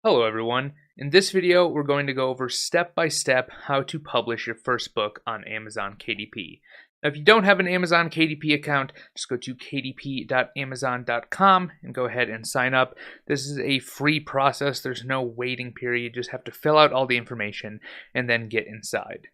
Hello everyone. In this video, we're going to go over step by step how to publish your first book on Amazon KDP. Now, if you don't have an Amazon KDP account, just go to kdp.amazon.com and go ahead and sign up. This is a free process. There's no waiting period. You just have to fill out all the information and then get inside.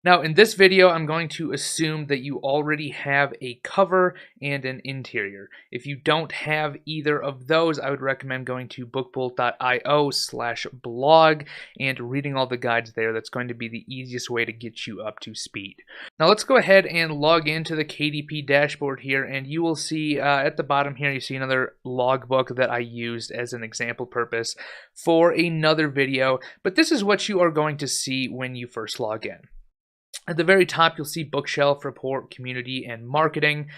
Now, in this video, I'm going to assume that you already have a cover and an interior. If you don't have either of those, I would recommend going to bookbolt.io/blog and reading all the guides there. That's going to be the easiest way to get you up to speed. Now, let's go ahead and log into the KDP dashboard here, and you will see at the bottom here, you see another logbook that I used as an example purpose for another video, but this is what you are going to see when you first log in. At the very top, you'll see bookshelf, report, community, and marketing.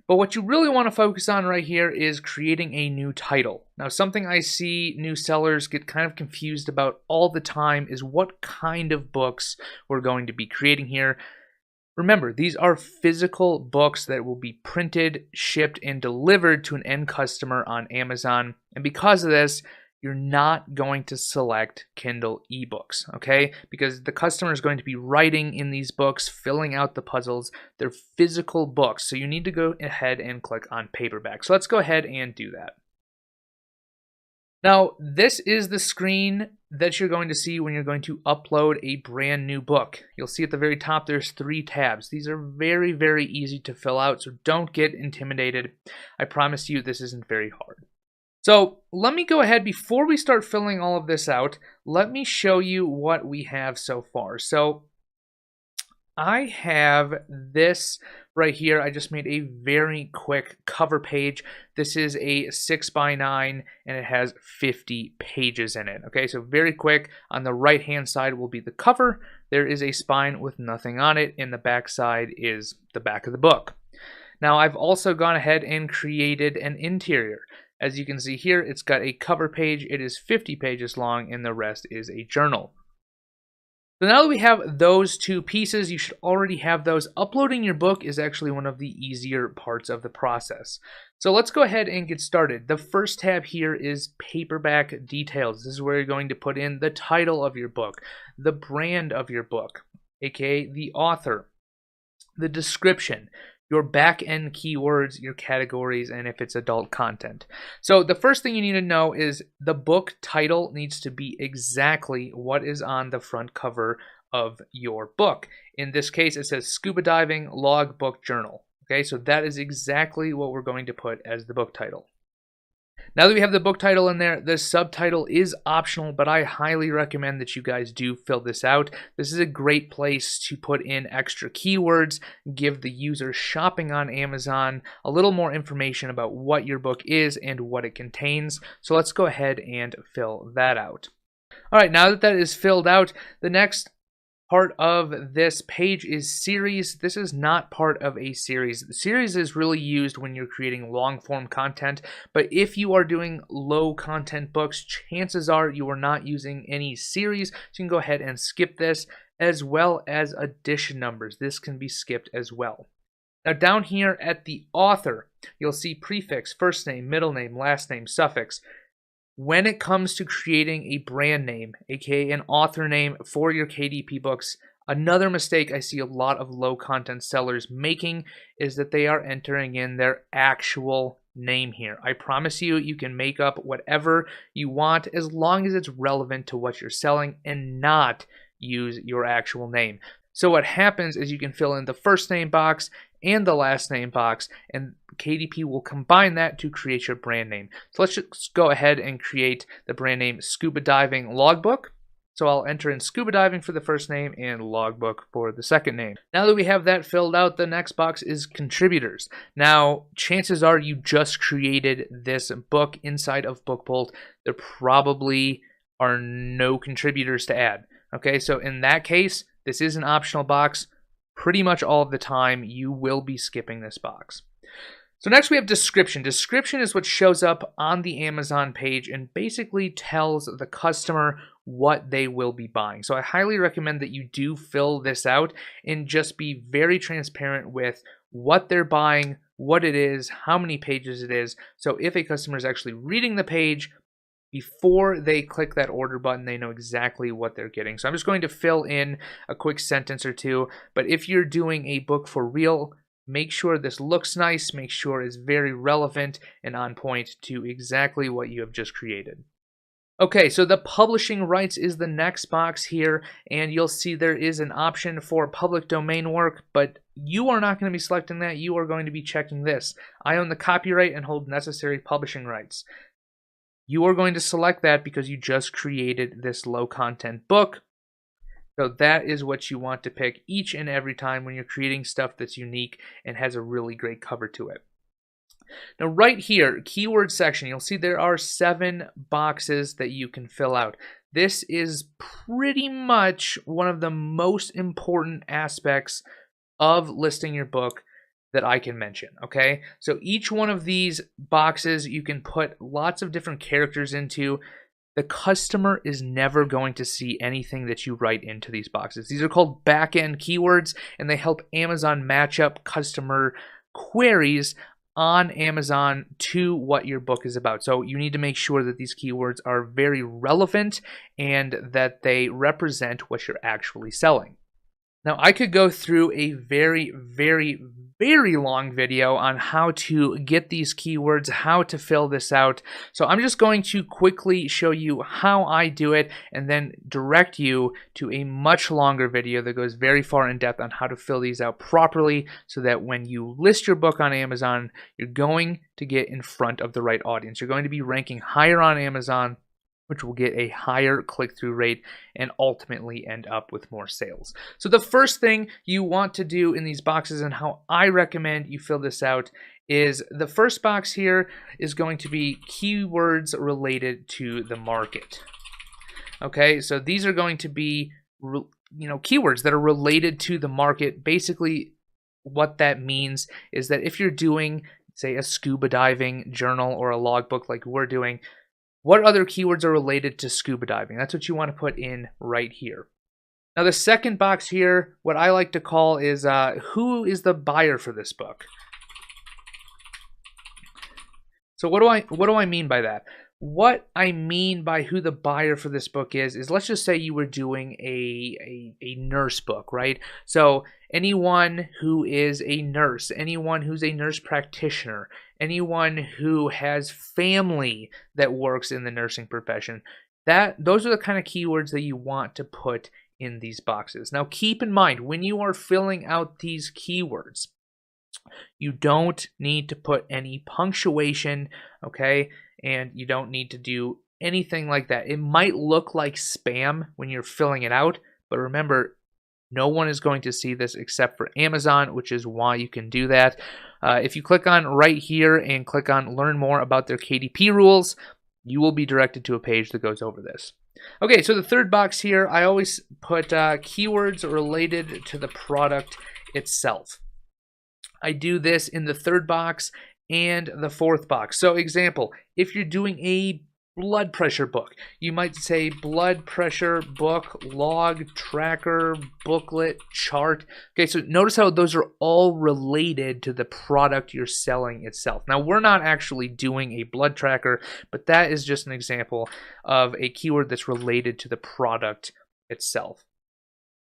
But what you really want to focus on right here is creating a new title. Now, something I see new sellers get kind of confused about all the time is what kind of books we're going to be creating here. Remember, these are physical books that will be printed, shipped, and delivered to an end customer on Amazon. And because of this, you're not going to select Kindle ebooks, okay? Because the customer is going to be writing in these books, filling out the puzzles. They're physical books, so you need to go ahead and click on paperback. So let's go ahead and do that. Now, this is the screen that you're going to see when you're going to upload a brand new book. You'll see at the very top there's 3 tabs. These are very, very easy to fill out, so don't get intimidated. I promise you this isn't very hard. So let me go ahead, before we start filling all of this out, let me show you what we have so far. So I have this right here. I just made a very quick cover page. This is a 6x9 and it has 50 pages in it. Okay, so very quick. On the right hand side will be the cover. There is a spine with nothing on it, and the back side is the back of the book. Now I've also gone ahead and created an interior. As you can see here, it's got a cover page. It is 50 pages long, and the rest is a journal. So now that we have those 2 pieces, you should already have those. Uploading your book is actually one of the easier parts of the process. So let's go ahead and get started. The first tab here is paperback details. This is where you're going to put in the title of your book, the brand of your book, aka the author, the description, your back-end keywords, your categories, and if it's adult content. So the first thing you need to know is the book title needs to be exactly what is on the front cover of your book. In this case, it says Scuba Diving Log Book Journal. Okay, so that is exactly what we're going to put as the book title. Now that we have the book title in there, the subtitle is optional, but I highly recommend that you guys do fill this out. This is a great place to put in extra keywords, give the user shopping on Amazon a little more information about what your book is and what it contains. So let's go ahead and fill that out. All right, now that that is filled out, the next part of this page is series. This is not part of a series. The series is really used when you're creating long form content, but if you are doing low content books, chances are you are not using any series, so you can go ahead and skip this, as well as edition numbers. This can be skipped as well. Now down here at the author, you'll see prefix, first name, middle name, last name, suffix. When it comes to creating a brand name, aka an author name for your KDP books, another mistake I see a lot of low content sellers making is that they are entering in their actual name here. I promise you, you can make up whatever you want as long as it's relevant to what you're selling and not use your actual name. So what happens is you can fill in the first name box and the last name box, and KDP will combine that to create your brand name. So let's just go ahead and create the brand name Scuba Diving Logbook. So I'll enter in Scuba Diving for the first name and Logbook for the second name. Now that we have that filled out, the next box is contributors. Now, chances are you just created this book inside of BookBolt. There probably are no contributors to add. Okay, so in that case, this is an optional box. Pretty much all of the time, you will be skipping this box. So next we have description. Description is what shows up on the Amazon page and basically tells the customer what they will be buying. So I highly recommend that you do fill this out and just be very transparent with what they're buying, what it is, how many pages it is. So if a customer is actually reading the page, before they click that order button, they know exactly what they're getting. So I'm just going to fill in a quick sentence or two. But if you're doing a book for real, make sure this looks nice, make sure it's very relevant and on point to exactly what you have just created. Okay, so the publishing rights is the next box here, and you'll see there is an option for public domain work, but you are not going to be selecting that. You are going to be checking this. I own the copyright and hold necessary publishing rights. You are going to select that because you just created this low content book. So that is what you want to pick each and every time when you're creating stuff that's unique and has a really great cover to it. Now right here, keyword section, you'll see there are 7 boxes that you can fill out. This is pretty much one of the most important aspects of listing your book that I can mention, okay? So each one of these boxes you can put lots of different characters into. The customer is never going to see anything that you write into these boxes. These are called back-end keywords, and they help Amazon match up customer queries on Amazon to what your book is about. So you need to make sure that these keywords are very relevant and that they represent what you're actually selling. Now, I could go through a very long video on how to get these keywords, how to fill this out. So I'm just going to quickly show you how I do it and then direct you to a much longer video that goes very far in depth on how to fill these out properly so that when you list your book on Amazon, you're going to get in front of the right audience. You're going to be ranking higher on Amazon, which will get a higher click-through rate and ultimately end up with more sales. So the first thing you want to do in these boxes and how I recommend you fill this out is the first box here is going to be keywords related to the market. Okay, so these are going to be keywords that are related to the market. Basically, what that means is that if you're doing, say, a scuba diving journal or a logbook like we're doing, what other keywords are related to scuba diving? That's what you want to put in right here. Now the second box here, what I like to call is who is the buyer for this book? So what do I mean by that? What I mean by who the buyer for this book is let's just say you were doing a nurse book, right? So anyone who is a nurse, anyone who's a nurse practitioner, anyone who has family that works in the nursing profession, those are the kind of keywords that you want to put in these boxes. Now keep in mind, when you are filling out these keywords, you don't need to put any punctuation, okay? And you don't need to do anything like that. It might look like spam when you're filling it out, but remember, no one is going to see this except for Amazon, which is why you can do that. If you click on right here and click on learn more about their KDP rules, you will be directed to a page that goes over this. Okay, so the third box here, I always put keywords related to the product itself. I do this in the third box and the fourth box. So example, if you're doing a blood pressure book, you might say blood pressure book, log, tracker, booklet, chart. Okay, so notice how those are all related to the product you're selling itself. Now, we're not actually doing a blood tracker, but that is just an example of a keyword that's related to the product itself.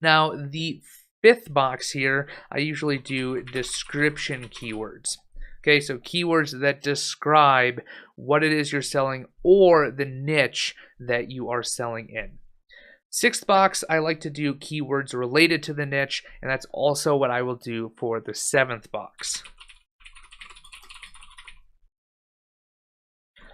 Now, the fifth box here, I usually do description keywords. Okay, so keywords that describe what it is you're selling or the niche that you are selling in. Sixth box, I like to do keywords related to the niche, and that's also what I will do for the seventh box.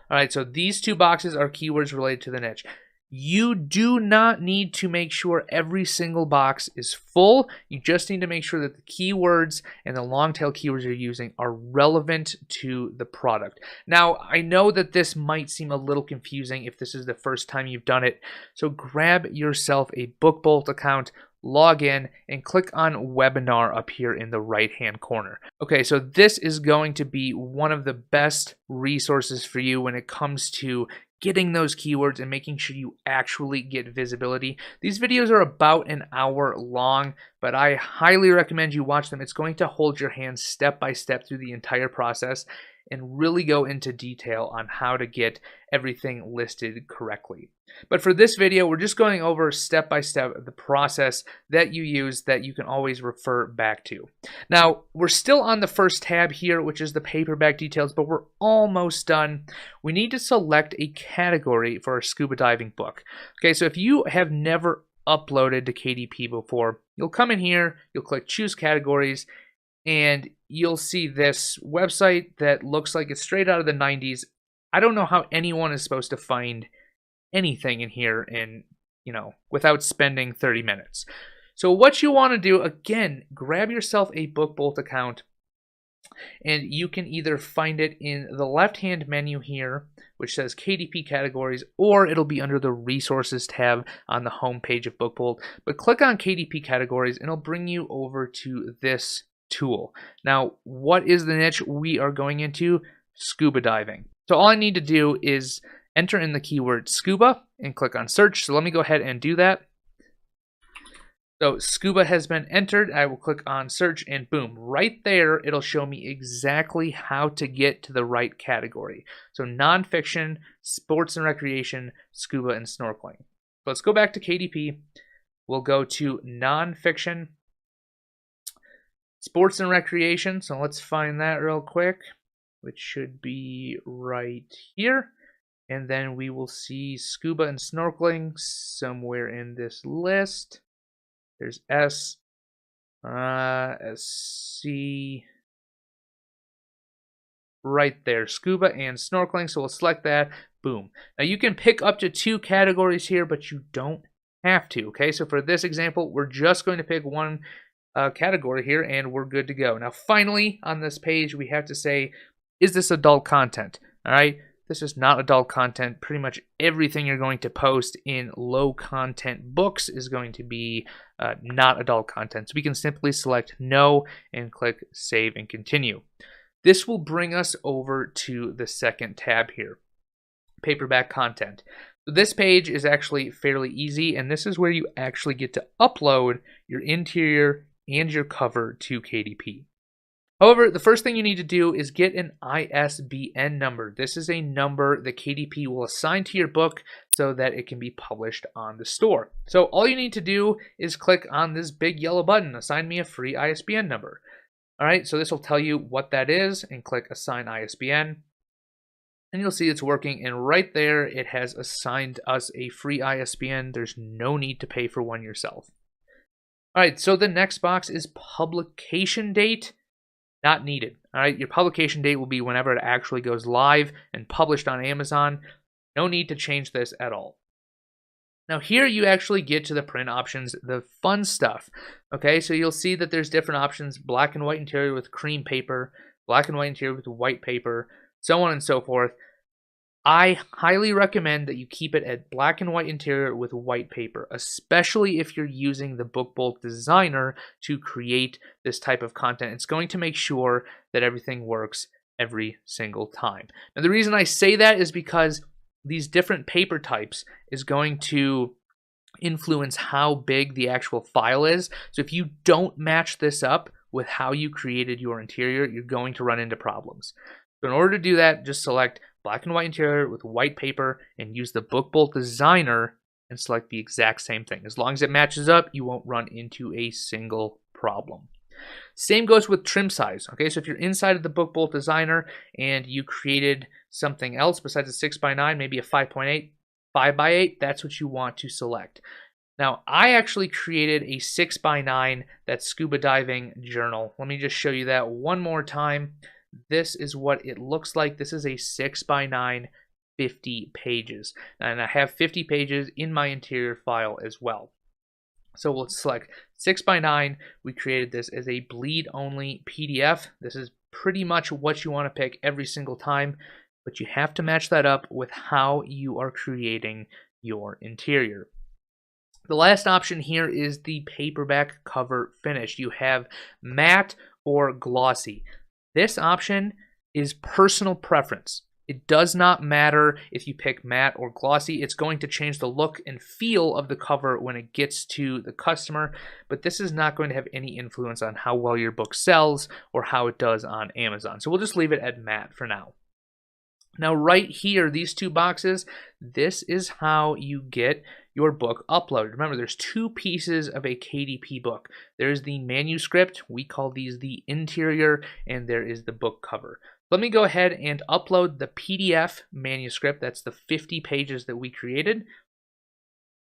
All right, so these two boxes are keywords related to the niche. You do not need to make sure every single box is full. You just need to make sure that the keywords and the long tail keywords you're using are relevant to the product. Now, I know that this might seem a little confusing if this is the first time you've done it. So grab yourself a BookBolt account, log in, and click on webinar up here in the right hand corner. Okay, so this is going to be one of the best resources for you when it comes to getting those keywords and making sure you actually get visibility. These videos are about an hour long, but I highly recommend you watch them. It's going to hold your hand step by step through the entire process. and really go into detail on how to get everything listed correctly. But for this video, we're just going over step by step the process that you use that you can always refer back to. Now, we're still on the first tab here, which is the paperback details, but we're almost done. We need to select a category for our scuba diving book. Okay, so if you have never uploaded to KDP before, you'll come in here, you'll click choose categories, and you'll see this website that looks like it's straight out of the 90s. I don't know how anyone is supposed to find anything in here without spending 30 minutes. So what you want to do, again, grab yourself a BookBolt account, and you can either find it in the left-hand menu here, which says KDP categories, or it'll be under the resources tab on the home page of BookBolt. But click on KDP categories, and it'll bring you over to this tool. Now, what is the niche we are going into? Scuba diving. So all I need to do is enter in the keyword scuba and click on search. So let me go ahead and do that. So scuba has been entered. I will click on search and boom, right there, it'll show me exactly how to get to the right category. So nonfiction, sports and recreation, scuba and snorkeling. So let's go back to KDP. We'll go to nonfiction, sports and recreation. So let's find that real quick, which should be right here. And then we will see scuba and snorkeling somewhere in this list. There's SC, right there, scuba and snorkeling. So we'll select that, boom. Now you can pick up to 2 categories here, but you don't have to, okay? So for this example, we're just going to pick one category here, and we're good to go. Now finally, on this page, we have to say, is this adult content? All right. This is not adult content. Pretty much everything you're going to post in low content books is going to be not adult content. So we can simply select no and click save and continue. This will bring us over to the second tab here, paperback content. So this page is actually fairly easy, and this is where you actually get to upload your interior and your cover to KDP. However, the first thing you need to do is get an ISBN number. This is a number that KDP will assign to your book so that it can be published on the store. So all you need to do is click on this big yellow button, assign me a free ISBN number. All right, so this will tell you what that is, and click assign ISBN. And you'll see it's working, and right there it has assigned us a free ISBN. There's no need to pay for one yourself. All right, so the next box is publication date. Not needed. All right, your publication date will be whenever it actually goes live and published on Amazon. No need to change this at all. Now here you actually get to the print options, the fun stuff. Okay, so you'll see that there's different options: black and white interior with cream paper, black and white interior with white paper, so on and so forth. I highly recommend that you keep it at black and white interior with white paper, especially if you're using the BookBolt designer to create this type of content. It's going to make sure that everything works every single time. Now, the reason I say that is because these different paper types is going to influence how big the actual file is. So if you don't match this up with how you created your interior, you're going to run into problems. So in order to do that, just select black and white interior with white paper and use the BookBolt designer and select the exact same thing. As long as it matches up, you won't run into a single problem. Same goes with trim size. Okay, so if you're inside of the BookBolt designer and you created something else besides a 6x9, maybe a 5.8, 5x8, that's what you want to select. Now, I actually created a 6x9, that scuba diving journal. Let me just show you that one more time. This is what it looks like. This is a 6x9, 50 pages. And I have 50 pages in my interior file as well. So we'll select 6x9. We created this as a bleed-only PDF. This is pretty much what you want to pick every single time, but you have to match that up with how you are creating your interior. The last option here is the paperback cover finish. You have matte or glossy. This option is personal preference. It does not matter if you pick matte or glossy. It's going to change the look and feel of the cover when it gets to the customer, but this is not going to have any influence on how well your book sells or how it does on Amazon. So we'll just leave it at matte for now. Now right here, these two boxes, this is how you get your book uploaded. Remember, there's two pieces of a KDP book. There's the manuscript, we call these the interior, and there is the book cover. Let me go ahead and upload the PDF manuscript. That's the 50 pages that we created.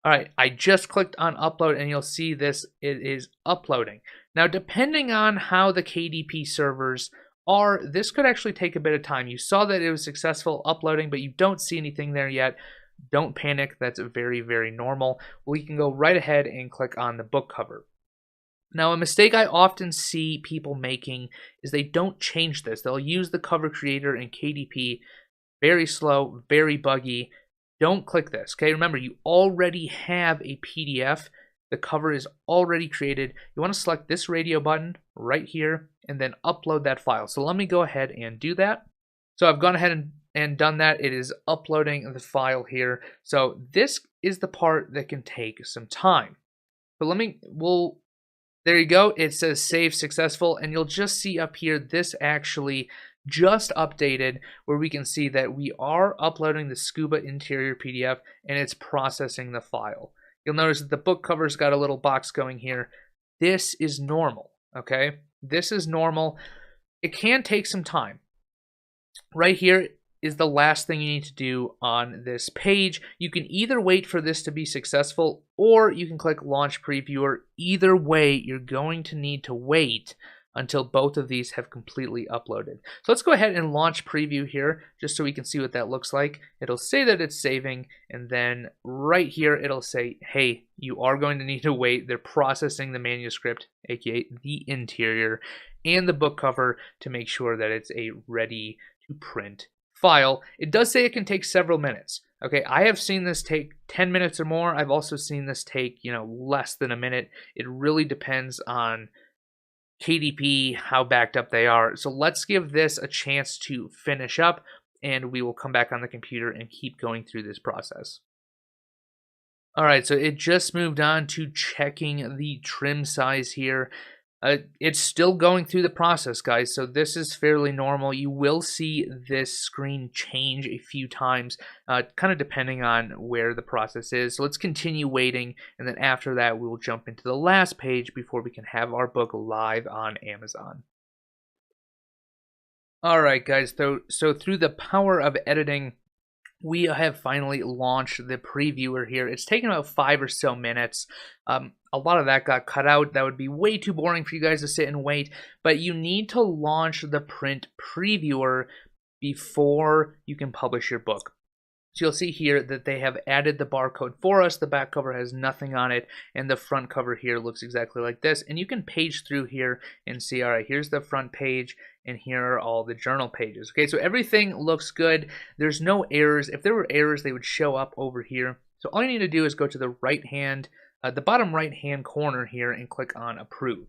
All right, I just clicked on upload and you'll see this, it is uploading. Now, depending on how the KDP servers are, this could actually take a bit of time. You saw that it was successful uploading, but you don't see anything there yet. Don't panic, that's very, very normal. We can go right ahead and click on the book cover. Now, a mistake I often see people making is they don't change this. They'll use the cover creator in KDP. Very slow, very buggy. Don't click this, okay? Remember, you already have a PDF. The cover is already created. You want to select this radio button right here and then upload that file. So let me go ahead and do that. So I've gone ahead and done that. It is uploading the file here. So this is the part that can take some time. So there you go. It says save successful, and you'll just see up here this actually just updated, where we can see that we are uploading the Scuba interior PDF and it's processing the file. You'll notice that the book cover's got a little box going here. This is normal, okay? This is normal. It can take some time. Right here is the last thing you need to do on this page. You can either wait for this to be successful or you can click Launch Previewer. Either way, you're going to need to wait until both of these have completely uploaded. So let's go ahead and launch preview here just so we can see what that looks like. It'll say that it's saving, and then right here it'll say, hey, you are going to need to wait. They're processing the manuscript, aka the interior, and the book cover to make sure that it's a ready to print file. It does say it can take several minutes. Okay, I have seen this take 10 minutes or more. I've also seen this take, less than a minute. It really depends on KDP, how backed up they are. So let's give this a chance to finish up, and we will come back on the computer and keep going through this process. All right, so it just moved on to checking the trim size here. It's still going through the process, guys, so this is fairly normal. You will see this screen change a few times, kind of depending on where the process is. So let's continue waiting, and then after that, we will jump into the last page before we can have our book live on Amazon. All right, guys, so through the power of editing, we have finally launched the previewer here. It's taken about 5 or so minutes. A lot of that got cut out. That would be way too boring for you guys to sit and wait. But you need to launch the print previewer before you can publish your book. So you'll see here that they have added the barcode for us. The back cover has nothing on it, and the front cover here looks exactly like this. And you can page through here and see, all right, here's the front page, and here are all the journal pages. Okay, so everything looks good. There's no errors. If there were errors, they would show up over here. So all you need to do is go to the the bottom right-hand corner here and click on Approve.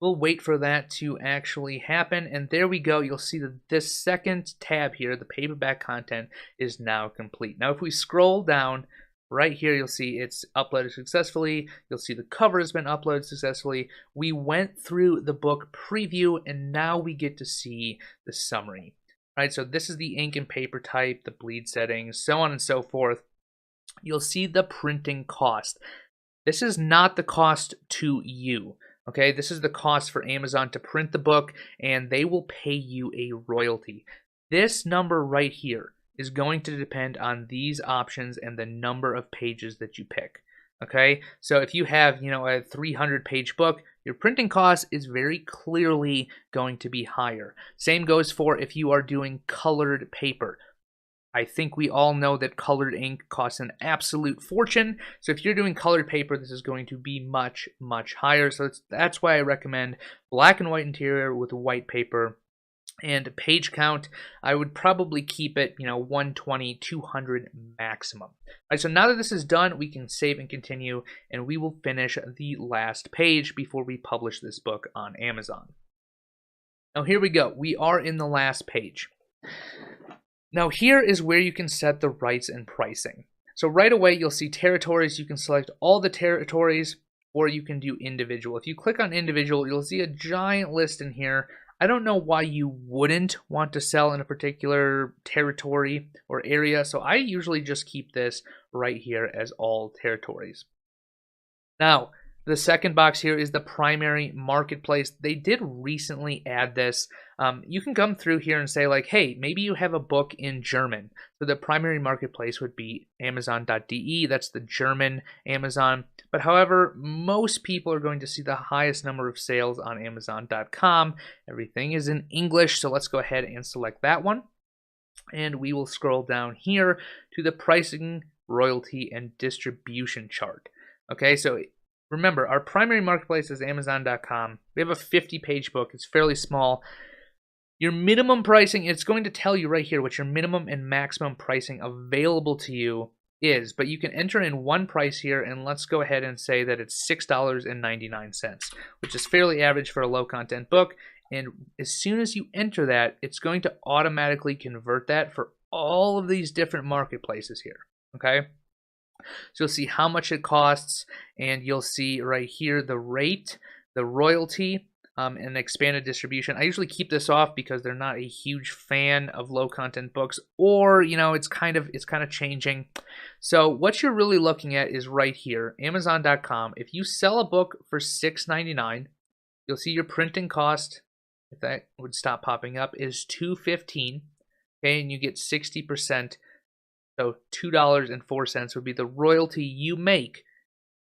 We'll wait for that to actually happen, and there we go. You'll see that this second tab here, the paperback content, is now complete. Now if we scroll down right here, you'll see it's uploaded successfully. You'll see the cover has been uploaded successfully. We went through the book preview, and now we get to see the summary. All right, so this is the ink and paper type, the bleed settings, so on and so forth. You'll see the printing cost. This is not the cost to you. Okay, this is the cost for Amazon to print the book, and they will pay you a royalty. This number right here is going to depend on these options and the number of pages that you pick. Okay, so if you have, a 300-page book, your printing cost is very clearly going to be higher. Same goes for if you are doing colored paper. I think we all know that colored ink costs an absolute fortune. So if you're doing colored paper, this is going to be much, much higher. So that's why I recommend black and white interior with white paper. And page count, I would probably keep it, 120, 200 maximum. All right, so now that this is done, we can save and continue, and we will finish the last page before we publish this book on Amazon. Now here we go. We are in the last page. Now here is where you can set the rights and pricing. So right away you'll see territories. You can select all the territories, or you can do individual. If you click on individual, you'll see a giant list in here. I don't know why you wouldn't want to sell in a particular territory or area, so I usually just keep this right here as all territories. Now, the second box here is the primary marketplace. They did recently add this. You can come through here and say like, hey, maybe you have a book in German. So the primary marketplace would be Amazon.de. That's the German Amazon. But however, most people are going to see the highest number of sales on Amazon.com. Everything is in English, so let's go ahead and select that one. And we will scroll down here to the pricing, royalty, and distribution chart. Okay, so remember, our primary marketplace is Amazon.com. We have a 50-page book. It's fairly small. Your minimum pricing, it's going to tell you right here what your minimum and maximum pricing available to you is. But you can enter in one price here, and let's go ahead and say that it's $6.99, which is fairly average for a low-content book. And as soon as you enter that, it's going to automatically convert that for all of these different marketplaces here. Okay? So you'll see how much it costs, and you'll see right here the rate, the royalty, and expanded distribution. I usually keep this off because they're not a huge fan of low content books, or it's kind of changing. So what you're really looking at is right here, Amazon.com. If you sell a book for $6.99, you'll see your printing cost, if that would stop popping up, is $2.15. Okay, and you get 60%. So $2.04 would be the royalty you make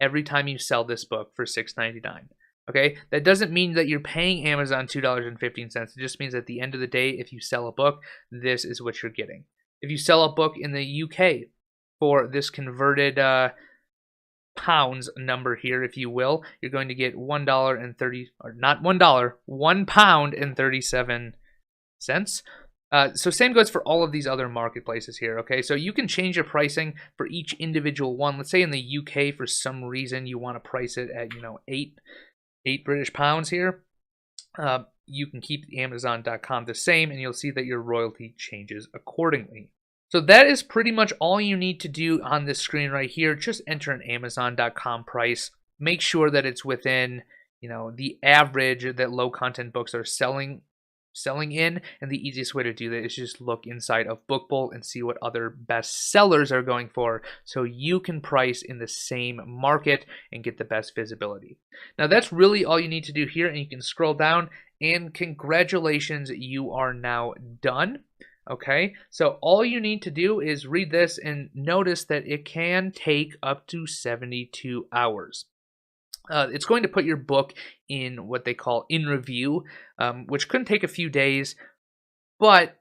every time you sell this book for $6.99. Okay, that doesn't mean that you're paying Amazon $2.15. It just means at the end of the day, if you sell a book, this is what you're getting. If you sell a book in the UK for this converted pounds number here, if you will, you're going to get $1.30, or not $1, £1.37. So same goes for all of these other marketplaces here, okay? So you can change your pricing for each individual one. Let's say in the UK, for some reason, you want to price it at, 8 British pounds here. You can keep Amazon.com the same, and you'll see that your royalty changes accordingly. So that is pretty much all you need to do on this screen right here. Just enter an Amazon.com price. Make sure that it's within, the average that low-content books are selling in, and the easiest way to do that is just look inside of BookBolt and see what other best sellers are going for, so you can price in the same market and get the best visibility. Now that's really all you need to do here, and you can scroll down, and congratulations, you are now done. Okay, so all you need to do is read this and notice that it can take up to 72 hours. It's going to put your book in what they call in review, which could take a few days, but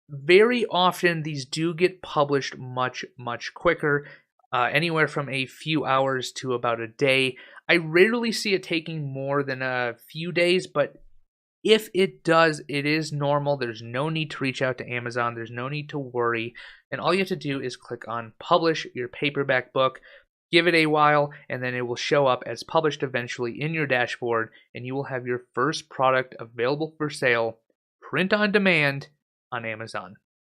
very often these do get published much, much quicker, anywhere from a few hours to about a day. I rarely see it taking more than a few days, but if it does, it is normal. There's no need to reach out to Amazon. There's no need to worry. And all you have to do is click on Publish Your Paperback Book. Give it a while, and then it will show up as published eventually in your dashboard, and you will have your first product available for sale, print on demand, on Amazon.